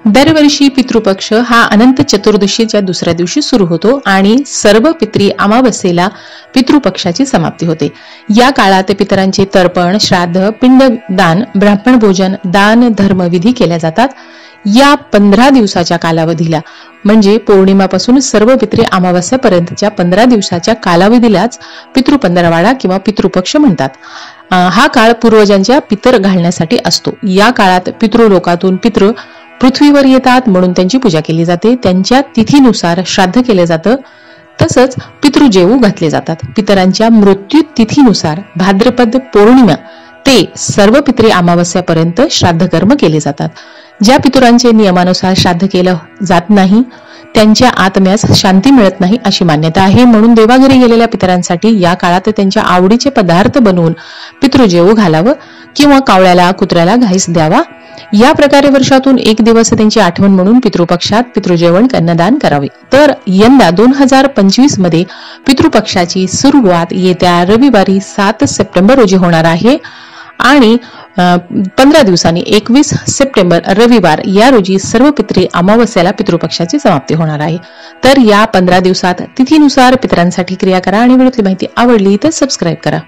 दरवर्षी पितृपक्ष हा अनंत चतुर्दशीच्या दुसऱ्या दिवशी सुरू होतो आणि सर्व पितरी अमावस्येला पितृपक्षाची समाप्ती होते। या काळात पितरांचे तर्पण, श्राद्ध, पिंडदान, ब्राह्मण भोजन, दान, धर्मविधी केल्या जातात। या 15 दिवसाच्या कालावधीला म्हणजे पौर्णिमापासून सर्व पितरी अमावस्यापर्यंतच्या 15 दिवसाच्या कालावधीलाच पितृपंधरवाडा किंवा पितृपक्ष म्हणतात। हा काळ पूर्वजांच्या पितर घालण्यासाठी असतो। या काळात पितृलोकातून पितृ पृथ्वीवर येतात म्हणून त्यांची पूजा केली जाते। त्यांच्या तिथीनुसार श्राद्ध केले जातं, तसंच पितृजेवू घातले जातात। पितरांच्या मृत्यू तिथीनुसार भाद्रपद पौर्णिमा ते सर्व पितरी अमावस्यापर्यंत श्राद्ध कर्म केले जातात। ज्या पितरांचे नियमानुसार श्राद्ध केलं जात नाही त्यांच्या आत्म्यास शांती मिळत नाही अशी मान्यता आहे। म्हणून देवाघरी गेलेल्या पितरांसाठी या काळात त्यांच्या आवडीचे पदार्थ बनवून पितृजेवू घालावं किंवा कावळ्याला, कुत्र्याला घाईस द्यावा। या प्रकारे वर्षातून एक दिवस त्यांची आठवण म्हणून पितृपक्षात पितृजेवण अन्नदान करावे। तर यंदा 2025 मध्ये पितृपक्षाची सुरुवात येत्या रविवारी 7 सप्टेंबर रोजी होणार आहे आणि 15 दिवसांनी 21 सप्टेंबर रविवार या रोजी सर्व पितरी अमावस्याला पितृपक्षाची समाप्ती होणार आहे। तर या 15 दिवसात तिथीनुसार पितरांसाठी क्रिया करा आणि व्हिडिओतली माहिती आवडली तर सबस्क्राईब करा।